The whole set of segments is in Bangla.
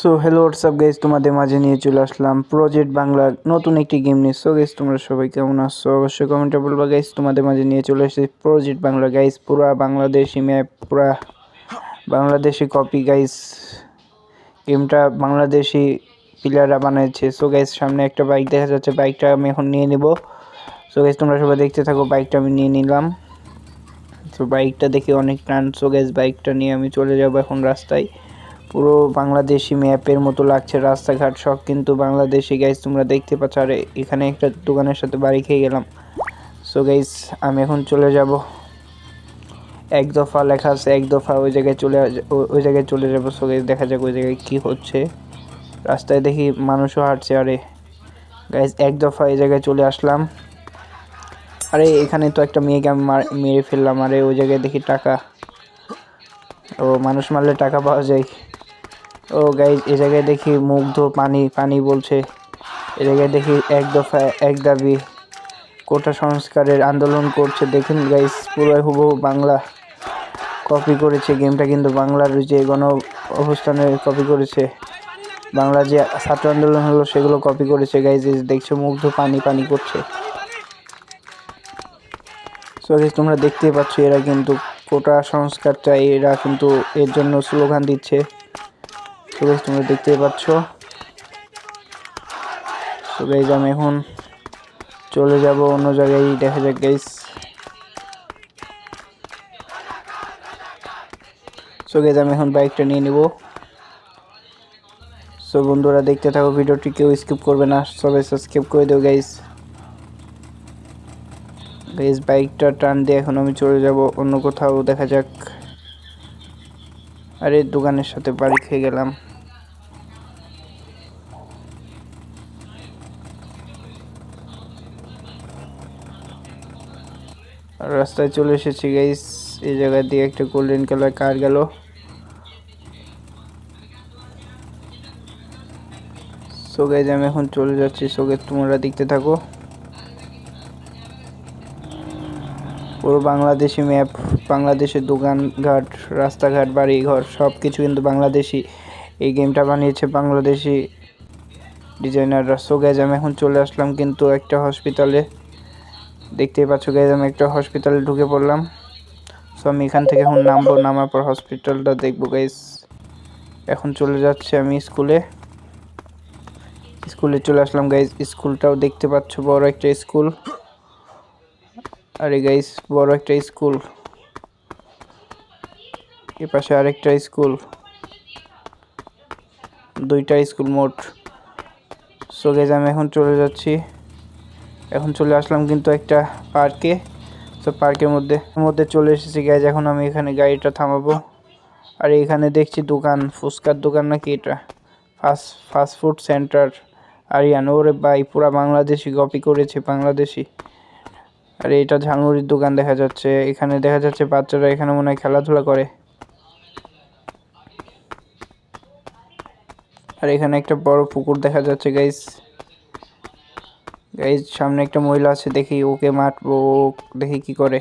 সো হ্যালো হোয়াটসঅ্যাপ গাইজ, তোমাদের মাঝে নিয়ে চলে আসলাম প্রজেক্ট বাংলার নতুন একটি গেম নিয়ে। সো গাইজ, তোমরা সবাই কেমন আছো অবশ্যই কমেন্টে বলবা গাইজ। তোমাদের মাঝে নিয়ে চলে এসেছি প্রজেক্ট বাংলা গাইজ, পুরা বাংলাদেশি ম্যাপ, পুরা বাংলাদেশি কপি গাইজ। গেমটা বাংলাদেশি প্লেয়াররা বানিয়েছে। সো গাইজ, সামনে একটা বাইক দেখা যাচ্ছে, বাইকটা আমি এখন নিয়ে নেব। সো গাইজ, তোমরা সবাই দেখতে থাকো, বাইকটা আমি নিয়ে নিলাম। সো বাইকটা দেখে অনেক টান। সো গাইজ, বাইকটা নিয়ে আমি চলে যাব এখন রাস্তায়। পুরো বাংলাদেশি ম্যাপের মতো লাগছে, রাস্তাঘাট সব কিন্তু বাংলাদেশি গাইজ, তোমরা দেখতে পাচ্ছ। আর এখানে একটা দোকানের সাথে বাড়ি খেয়ে গেলাম। সো গাইজ, আমি এখন চলে যাব, এক দফা লেখা আছে, এক দফা ওই জায়গায় চলে যাব। সো গাইজ, দেখা যাক ওই জায়গায় কী হচ্ছে। রাস্তায় দেখি মানুষও হাঁটছে। আরে গাইজ, এক দফা এই জায়গায় চলে আসলাম। আরে এখানে তো একটা মেয়েকে আমি মেরে ফেললাম। আরে ওই জায়গায় দেখি টাকা, ও মানুষ মারলে টাকা পাওয়া যায়। ও গাইজ, এ জায়গায় দেখি মুগ্ধ পানি পানি বলছে। এ জায়গায় দেখি এক দফা এক দাবি কোটা সংস্কারের আন্দোলন করছে। দেখুন গাইজ, পুরো হুবহু বাংলা কপি করেছে গেমটা, কিন্তু বাংলার যে গণ অবস্থানে কপি করেছে, বাংলা যে ছাত্র আন্দোলন হলো সেগুলো কপি করেছে গাইজ। দেখছো মুগ্ধ পানি পানি করছে। সো গাইজ, তোমরা দেখতেই পাচ্ছ, এরা কিন্তু কোটা সংস্কার চাই, এরা কিন্তু এর জন্য স্লোগান দিচ্ছে। সো গাইজ, তোমরা দেখতেই পাচ্ছ। সো গাইজ, আমি এখন চলে যাব অন্য জায়গায়, দেখা যাক গাইজ। সো গাইজ, আমি এখন বাইকটা নিয়ে নিব। সো বন্ধুরা, দেখতে থাকো ভিডিওটি, কেউ স্কিপ করবে না, সবাই সাবস্ক্রাইব করে দেও গাইজ। গাইজ, বাইকটা টান দিয়ে এখন আমি চলে যাব অন্য কোথাও, দেখা যাক। আরে দোকানের সাথে বাড়ি খেয়ে গেলাম। রাস্তায় চলে এসেছি গাইজ, এই জায়গা দিয়ে একটা গোল্ডেন কালার কার গেল। সো গাইজ, আমি এখন চলে যাচ্ছি। সো গাইজ, তোমরা দেখতে থাকো। পুরো বাংলাদেশি ম্যাপ, বাংলাদেশের দোকানঘাট, রাস্তাঘাট, বাড়িঘর সব কিছু কিন্তু বাংলাদেশি। এই গেমটা বানিয়েছে বাংলাদেশি ডিজাইনাররা। সো গাইজ, আমি এখন চলে আসলাম কিন্তু একটা হসপিটালে, দেখতেই পাচ্ছ গাইজ, আমি একটা হসপিটালে ঢুকে পড়লাম। সো আমি এখান থেকে এখন নামবো, নামার পর হসপিটালটা দেখবো গাইজ। এখন চলে যাচ্ছি আমি স্কুলে চলে আসলাম গাইজ। স্কুলটাও দেখতে পাচ্ছ, বড় একটা স্কুল। আরে গাইজ, বড় একটা স্কুল, এ পাশে আরেকটা স্কুল, দুইটা স্কুল মোট। সো গাইজ, আমি এখন চলে যাচ্ছি, এখন চলে আসলাম কিন্তু একটা পার্কে। সো পার্কের মধ্যে চলে এসেছি গাইজ। এখন আমি এখানে গাড়িটা থামাবো। আর এখানে দেখছি দোকান, ফুচকার দোকান নাকি এটা, ফাস্টফুড সেন্টার আরিয়ান। ওরে ভাই, পুরা বাংলাদেশি কপি করেছে, বাংলাদেশি। আর এটা ঝালমুড়ির দোকান দেখা যাচ্ছে। এখানে দেখা যাচ্ছে বাচ্চারা এখানে মনে হয় খেলাধুলা করে। আর এখানে একটা বড় পুকুর দেখা যাচ্ছে গাইজ। সামনে একটা মহিলা আছে, দেখি ওকে মারবো, দেখি কি করে।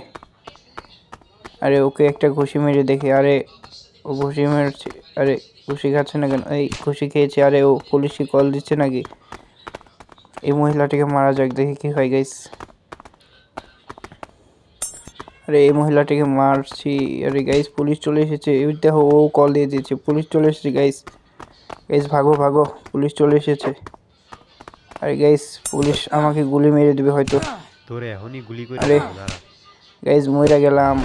আরে ওকে একটা ঘুষি মেরে দেখি। আরে ও ঘুষি মেরেছে। আরে ঘুষি খাচ্ছে না কেন? এই ঘুষি খেয়েছে। আরে ও পুলিশকে কল দিচ্ছে নাকি? এই মহিলাটিকে মারা যাক, দেখি কি হয় গাইজ। আরে এই মহিলাটিকে মারছি। আরে গাইজ, পুলিশ চলে এসেছে। এই দেখো, ও কল দিয়ে দিয়েছে, পুলিশ চলে এসেছে গাইজ। ভাগো ভাগো, পুলিশ চলে এসেছে। আরে গাইজ, পুলিশ আমাকে গুলি মেরে দেবে হয়তো। তোরে এখনই গুলি করে আরে দেবো, দাঁড়া। গাইজ, মইরা গেলাম।